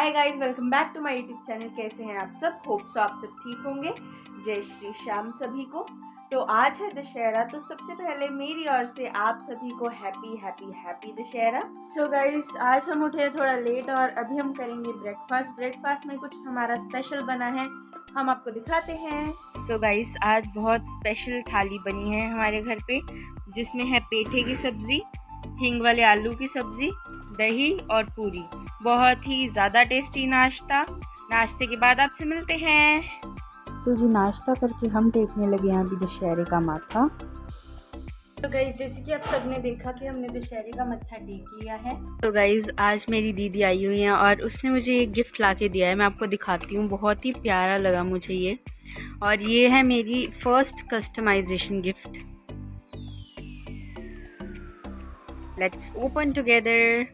Hi guys, welcome back to my YouTube channel. कैसे हैं आप सब? होप सो आप सब ठीक होंगे। जय श्री श्याम सभी को। तो आज है दशहरा, तो सबसे पहले मेरी ओर से आप सभी को happy happy happy Dussehra. So guys, आज हम उठे थोड़ा लेट और अभी हम करेंगे ब्रेकफास्ट में कुछ हमारा स्पेशल बना है, हम आपको दिखाते हैं। सो गाइस, आज बहुत स्पेशल थाली बनी है हमारे घर पे, जिसमें है पेठे की सब्जी, हींग वाले आलू की सब्जी, दही और पूरी। बहुत ही ज़्यादा टेस्टी नाश्ते के बाद आपसे मिलते हैं। तो जी नाश्ता करके हम टेकने लगे हैं अभी दशहरे का माथा। तो गाइज, जैसे कि आप सबने देखा कि हमने दशहरे का मत्था टेक लिया है। तो गाइज, आज मेरी दीदी आई हुई हैं और उसने मुझे एक गिफ्ट ला के दिया है। मैं आपको दिखाती हूँ, बहुत ही प्यारा लगा मुझे ये। और ये है मेरी first customization gift. Let's open together.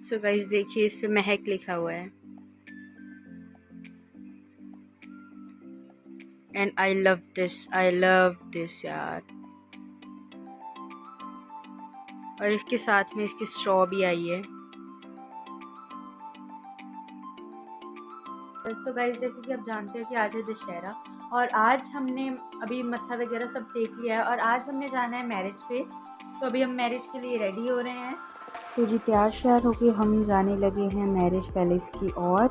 So guys, देखिए इस पे महक लिखा हुआ है एंड आई लव दिस यार। और इसके साथ में इसकी स्ट्रॉ भी आई है। सो गाइस, जैसे कि आप जानते हैं कि आज है दशहरा और आज हमने अभी मत्था वगैरह सब टेक लिया है और आज हमने जाना है मैरिज पे। तो अभी हम मैरिज के लिए रेडी हो रहे हैं। तो जी तैयार श्यार होके हम जाने लगे हैं मैरिज पैलेस की ओर।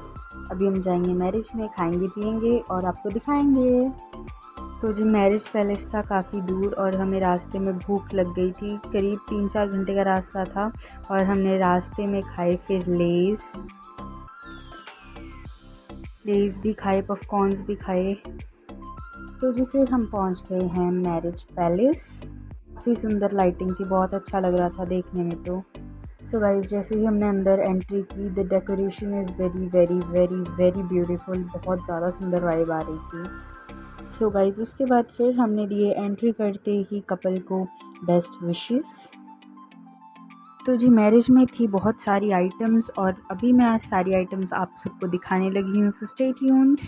अभी हम जाएंगे मैरिज में, खाएंगे पिएंगे और आपको दिखाएंगे। तो जी मैरिज पैलेस था काफ़ी दूर और हमें रास्ते में भूख लग गई थी। करीब 3-4 घंटे का रास्ता था और हमने रास्ते में खाए फिर लेज़ भी खाए, पॉपकॉर्न्स भी खाए। तो जी फिर हम पहुंच गए हैं मैरिज पैलेस। काफ़ी सुंदर लाइटिंग थी, बहुत अच्छा लग रहा था देखने में। तो सो गाइस, जैसे ही हमने अंदर एंट्री की, the decoration is very very very very beautiful. बहुत ज़्यादा सुंदर वाइब आ रही थी। सो गाइस, उसके बाद फिर हमने दिए एंट्री करते ही कपल को बेस्ट विशेस। तो जी मैरिज में थी बहुत सारी आइटम्स और अभी मैं आज सारी आइटम्स आप सबको दिखाने लगी हूँ, सो स्टे ट्यून्ड।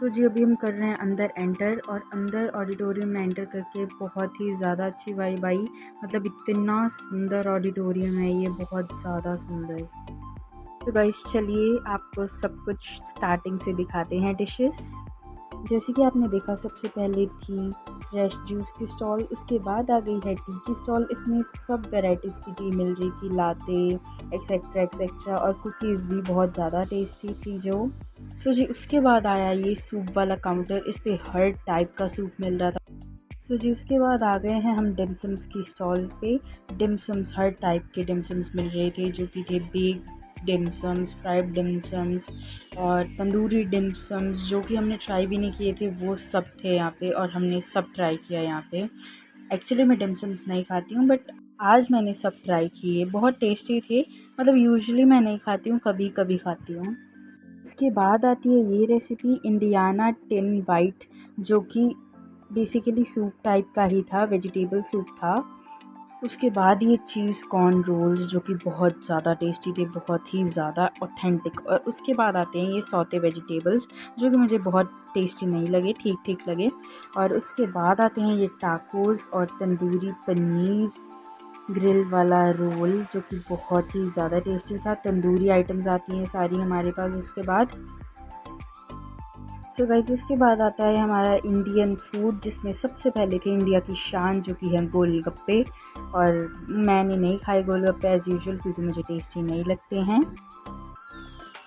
तो जी अभी हम कर रहे हैं अंदर एंटर और अंदर ऑडिटोरियम में एंटर करके बहुत ही ज़्यादा अच्छी वाइब आई। मतलब इतना सुंदर ऑडिटोरियम है ये, बहुत ज़्यादा सुंदर। तो गाइस चलिए आपको सब कुछ स्टार्टिंग से दिखाते हैं डिशेस। जैसे कि आपने देखा, सबसे पहले थी फ्रेश जूस की स्टॉल, उसके बाद आ गई है टी की स्टॉल। इसमें सब वेराइटीज़ की टी मिल रही थी, लाते एक्सेट्रा एक्सेट्रा, और कुकीज़ भी बहुत ज़्यादा टेस्टी थी जो। सो जी उसके बाद आया ये सूप वाला काउंटर, इस पे हर टाइप का सूप मिल रहा था। सो जी उसके बाद आ गए हैं हम डिमसम्स की स्टॉल पे। डिमसम्स, हर टाइप के डिमसम्स मिल रहे थे, जो कि थे बेक डिमसम्स, फ्राइड डिमसम्स और तंदूरी डिमसम्स, जो कि हमने ट्राई भी नहीं किए थे, वो सब थे यहाँ पे और हमने सब ट्राई किया यहाँ पे। एक्चुअली मैं डिमसम्स नहीं खाती हूँ, बट आज मैंने सब ट्राई किए, बहुत टेस्टी थे। मतलब यूजुअली मैं नहीं खाती हूँ, कभी कभी खाती हूँ। इसके बाद आती है ये रेसिपी, इंडियाना टिन वाइट, जो कि बेसिकली सूप टाइप का ही था, वेजिटेबल सूप था। उसके बाद ये चीज़ कॉर्न रोल्स, जो कि बहुत ज़्यादा टेस्टी थे, बहुत ही ज़्यादा ऑथेंटिक। और उसके बाद आते हैं ये सौते वेजिटेबल्स, जो कि मुझे बहुत टेस्टी नहीं लगे, ठीक ठीक लगे। और उसके बाद आते हैं ये टाकोस और तंदूरी पनीर ग्रिल वाला रोल, जो कि बहुत ही ज़्यादा टेस्टी था। तंदूरी आइटम्स आती हैं सारी हमारे पास उसके बाद। सो गाइस, इसके बाद आता है हमारा इंडियन फूड, जिसमें सबसे पहले थे इंडिया की शान, जो कि है गोलगप्पे। और मैंने नहीं खाए गोलगप्पे एज़ यूजुअल, क्योंकि मुझे टेस्टी नहीं लगते हैं।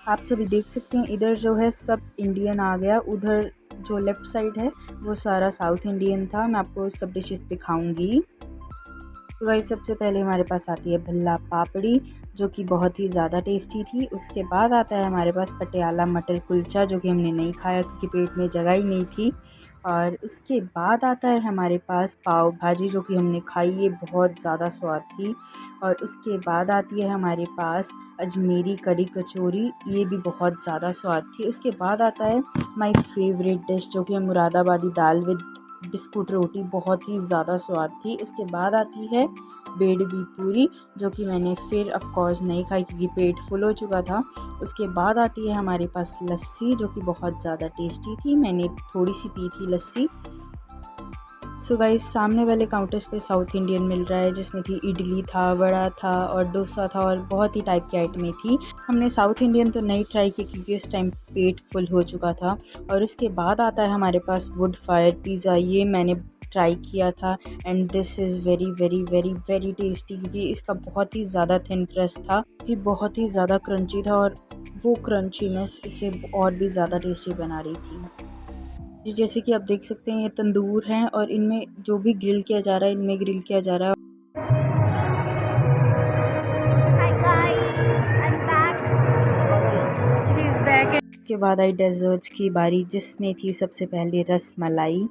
आप सभी देख सकते हैं इधर जो है सब इंडियन आ गया, उधर जो लेफ़्ट साइड है वो सारा साउथ इंडियन था। मैं आपको सब डिशेस दिखाऊंगी। तो गाइस, सबसे पहले हमारे पास आती है भल्ला पापड़ी, जो कि बहुत ही ज़्यादा टेस्टी थी। उसके बाद आता है हमारे पास पटियाला मटर कुलचा, जो कि हमने नहीं खाया क्योंकि पेट में जगह ही नहीं थी। और उसके बाद आता है हमारे पास पाव भाजी, जो कि हमने खाई, ये बहुत ज़्यादा स्वाद थी। और उसके बाद आती है हमारे पास अजमेरी कड़ी कचौरी, ये भी बहुत ज़्यादा स्वाद थी। उसके बाद आता है माय फेवरेट डिश, जो कि है मुरादाबादी दाल विद बिस्कुट रोटी, बहुत ही ज़्यादा स्वाद थी। उसके बाद आती है बेडवी पूरी, जो कि मैंने फिर ऑफ कोर्स नहीं खाई क्योंकि पेट फुल हो चुका था। उसके बाद आती है हमारे पास लस्सी, जो कि बहुत ज़्यादा टेस्टी थी, मैंने थोड़ी सी पी थी लस्सी। सो गाइस सामने वाले काउंटर्स पे साउथ इंडियन मिल रहा है, जिसमें थी इडली था, वड़ा था और डोसा था और बहुत ही टाइप की आइटमें थी। हमने साउथ इंडियन तो नहीं ट्राई की क्योंकि उस टाइम पेट फुल हो चुका था। और उसके बाद आता है हमारे पास वुड फायर पिज़्ज़ा। ये मैंने ट्राई किया था and this is very very very very tasty, क्योंकि इसका बहुत ही ज़्यादा थिन क्रस्ट था, कि बहुत ही ज़्यादा क्रंची था और वो क्रंचीनेस इसे और भी ज़्यादा टेस्टी बना रही थी। जैसे कि आप देख सकते हैं ये तंदूर हैं और इनमें जो भी ग्रिल किया जा रहा है, इनमें ग्रिल किया जा रहा है। Hi guys, I'm back. She's back. उसके बाद आई डेजर्ट्स की बारी, जिसमें थी सबसे पहले रस मलाई,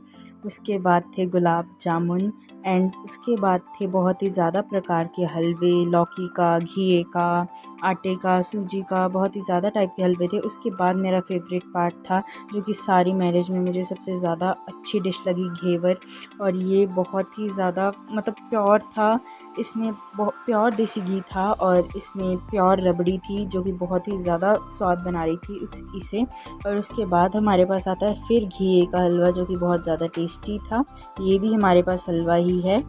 उसके बाद थे गुलाब जामुन एंड उसके बाद थे बहुत ही ज़्यादा प्रकार के हलवे, लौकी का, घिए का, आटे का, सूजी का, बहुत ही ज़्यादा टाइप के हलवे थे। उसके बाद मेरा फेवरेट पार्ट था, जो कि सारी मैरिज में मुझे सबसे ज़्यादा अच्छी डिश लगी, घेवर। और ये बहुत ही ज़्यादा मतलब प्योर था, इसमें प्योर देसी घी था और इसमें प्योर रबड़ी थी, जो कि बहुत ही ज़्यादा स्वाद बना रही थी इसे। और उसके बाद हमारे पास आता है फिर घी का हलवा, जो कि बहुत ज़्यादा टेस्टी था। ये भी हमारे पास हलवा ही है।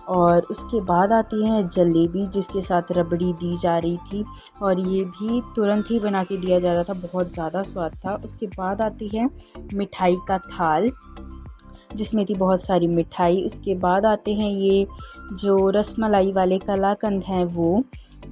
और उसके बाद आती है जलेबी, जिसके साथ रबड़ी दी जा रही थी और ये भी तुरंत ही बना के दिया जा रहा था, बहुत ज़्यादा स्वाद था। उसके बाद आती है मिठाई का थाल, जिसमें थी बहुत सारी मिठाई। उसके बाद आते हैं ये जो रसमलाई वाले कलाकंद हैं, वो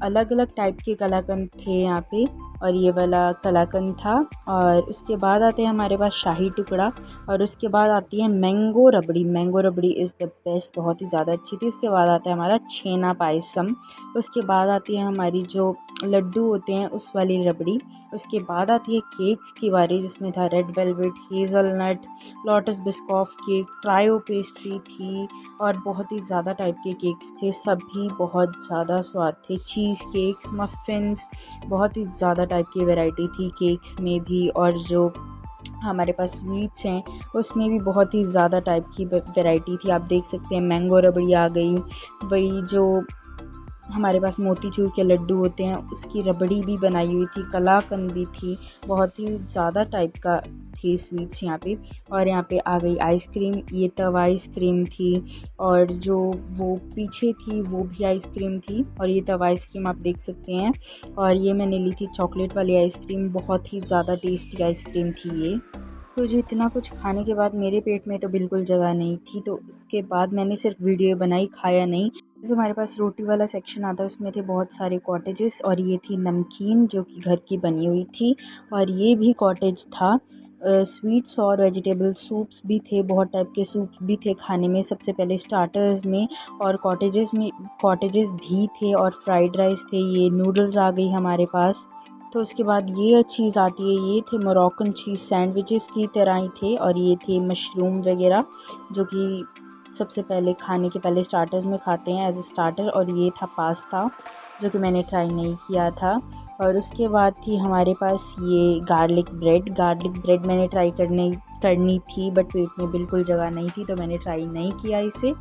अलग अलग टाइप के कलाकंद थे यहाँ पे और ये वाला कलाकंद था। और उसके बाद आते हैं हमारे पास शाही टुकड़ा और उसके बाद आती है mango rabri. Mango rabri is the best, बहुत ही ज़्यादा अच्छी थी। उसके बाद आता है हमारा छेना पायसम। उसके बाद आती है हमारी जो लड्डू होते हैं उस वाली रबड़ी। उसके बाद आती है केक्स की बारी, जिसमें था red velvet, hazelnut, lotus Biscoff cake, trio pastry थी और बहुत ही ज़्यादा टाइप के केक्स थे, सभी बहुत ज़्यादा स्वाद थे। चीज़ केक्स, मफ़िन्स, बहुत ही ज़्यादा टाइप की वैरायटी थी केक्स में भी। और जो हमारे पास स्वीट्स हैं उसमें भी बहुत ही ज़्यादा टाइप की वैरायटी थी। आप देख सकते हैं मैंगो रबड़ी आ गई, वही जो हमारे पास मोतीचूर के लड्डू होते हैं उसकी रबड़ी भी बनाई हुई थी, कलाकंद भी थी, बहुत ही ज़्यादा टाइप का थी स्वीट्स यहाँ पे। और यहाँ पे आ गई आइसक्रीम, ये तवा आइसक्रीम थी और जो वो पीछे थी वो भी आइसक्रीम थी और ये तवा आइसक्रीम आप देख सकते हैं। और ये मैंने ली थी चॉकलेट वाली आइसक्रीम, बहुत ही ज़्यादा टेस्टी आइसक्रीम थी ये। तो जी इतना कुछ खाने के बाद मेरे पेट में तो बिल्कुल जगह नहीं थी, तो उसके बाद मैंने सिर्फ वीडियो बनाई, खाया नहीं। जैसे हमारे पास रोटी वाला सेक्शन आता है उसमें थे बहुत सारे कॉटेजेस और ये थी नमकीन जो कि घर की बनी हुई थी और ये भी कॉटेज था। स्वीट्स और वेजिटेबल सूप्स भी थे, बहुत टाइप के सूप्स भी थे खाने में सबसे पहले स्टार्टर्स में। और कॉटेजेस भी थे और फ्राइड राइस थे। ये नूडल्स आ गई हमारे पास। तो उसके बाद ये चीज़ आती है, ये थे मोरक्कन चीज़ सैंडविचेस की तरह ही थे और ये थे मशरूम वगैरह, जो कि सबसे पहले खाने के पहले स्टार्टर्स में खाते हैं एज ए स्टार्टर। और ये था पास्ता, जो कि मैंने ट्राई नहीं किया था। और उसके बाद थी हमारे पास ये गार्लिक ब्रेड मैंने ट्राई करनी थी, बट पेट में बिल्कुल जगह नहीं थी तो मैंने ट्राई नहीं किया इसे।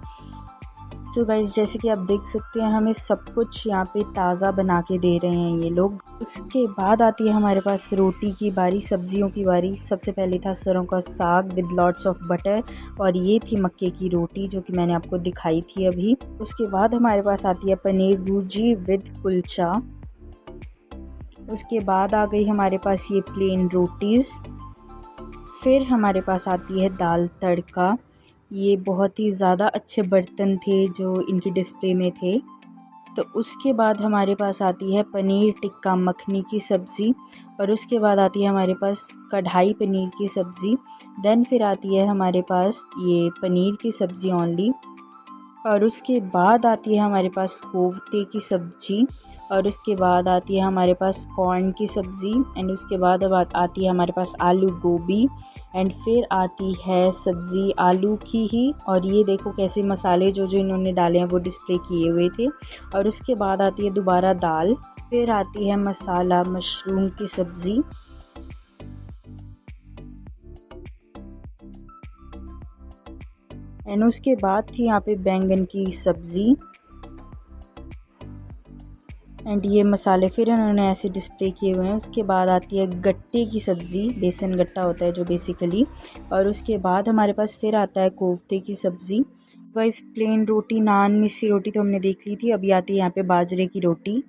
तो गाइस जैसे कि आप देख सकते हैं हमें सब कुछ यहाँ पे ताज़ा बना के दे रहे हैं ये लोग। उसके बाद आती है हमारे पास रोटी की बारी, सब्जियों की बारी। सबसे पहले था सरों का साग विद लॉट्स ऑफ बटर और ये थी मक्के की रोटी, जो कि मैंने आपको दिखाई थी अभी। उसके बाद हमारे पास आती है पनीर भुर्जी विद कुलचा। उसके बाद आ गई हमारे पास ये प्लेन रोटीज़। फिर हमारे पास आती है दाल तड़का। ये बहुत ही ज़्यादा अच्छे बर्तन थे जो इनकी डिस्प्ले में थे। तो उसके बाद हमारे पास आती है पनीर टिक्का मखनी की सब्ज़ी और उसके बाद आती है हमारे पास कढ़ाई पनीर की सब्ज़ी। देन फिर आती है हमारे पास ये पनीर की सब्ज़ी ओनली। और उसके बाद आती है हमारे पास कोफ्ते की सब्ज़ी और उसके बाद आती है हमारे पास कॉर्न की सब्ज़ी एंड उसके बाद अब आती है हमारे पास आलू गोभी एंड फिर आती है सब्ज़ी आलू की ही। और ये देखो कैसे मसाले जो जो इन्होंने डाले हैं वो डिस्प्ले किए हुए थे। और उसके बाद आती है दोबारा दाल, फिर आती है मसाला मशरूम की सब्ज़ी एंड उसके बाद थी यहाँ पे बैंगन की सब्ज़ी एंड ये मसाले फिर उन्होंने ऐसे डिस्प्ले किए हुए हैं। उसके बाद आती है गट्टे की सब्ज़ी, बेसन गट्टा होता है जो बेसिकली, और उसके बाद हमारे पास फिर आता है कोफ्ते की सब्ज़ी। वाइस प्लेन रोटी, नान, मिस्सी रोटी तो हमने देख ली थी। अभी आती है यहाँ पे बाजरे की रोटी।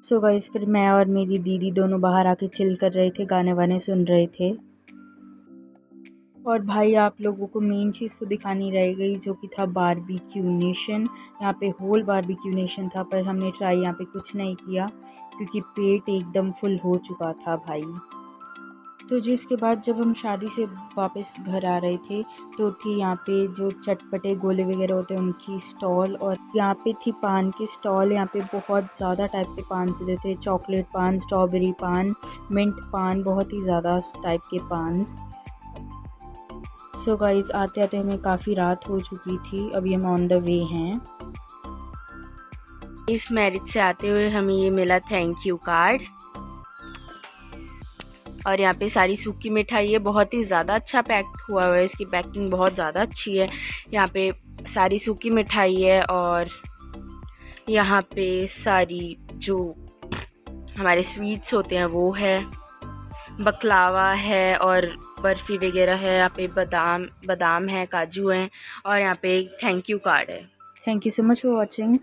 सो गाइस फिर मैं और मेरी दीदी दोनों बाहर आके चिल कर रहे थे, गाने वाने सुन रहे थे। और भाई आप लोगों को मेन चीज़ तो दिखानी रह गई, जो कि था बारबेक्यू नेशन। यहाँ पे होल बारबेक्यू नेशन था, पर हमने ट्राई यहाँ पे कुछ नहीं किया क्योंकि पेट एकदम फुल हो चुका था भाई। तो जिसके बाद जब हम शादी से वापस घर आ रहे थे तो थी यहाँ पे जो चटपटे गोले वगैरह होते हैं उनकी स्टॉल, और यहाँ पे थी पान की स्टॉल। यहाँ पे बहुत ज़्यादा टाइप के पान से देते, चॉकलेट पान, स्ट्रॉबेरी पान, मिंट पान, बहुत ही ज़्यादा टाइप के पान्स। सो गाइस आते आते हमें काफ़ी रात हो चुकी थी, अभी हम ऑन द वे हैं। इस मैरिज से आते हुए हमें ये मिला थैंक यू कार्ड, और यहाँ पे सारी सूखी मिठाई है, बहुत ही ज़्यादा अच्छा पैक हुआ हुआ है, इसकी पैकिंग बहुत ज़्यादा अच्छी है। यहाँ पे सारी सूखी मिठाई है, और यहाँ पे सारी जो हमारे स्वीट्स होते हैं वो है, बकलावा है और बर्फ़ी वगैरह है। यहाँ पे बादाम है, काजू हैं, और यहाँ पे थैंक यू कार्ड है। Thank you so much for watching.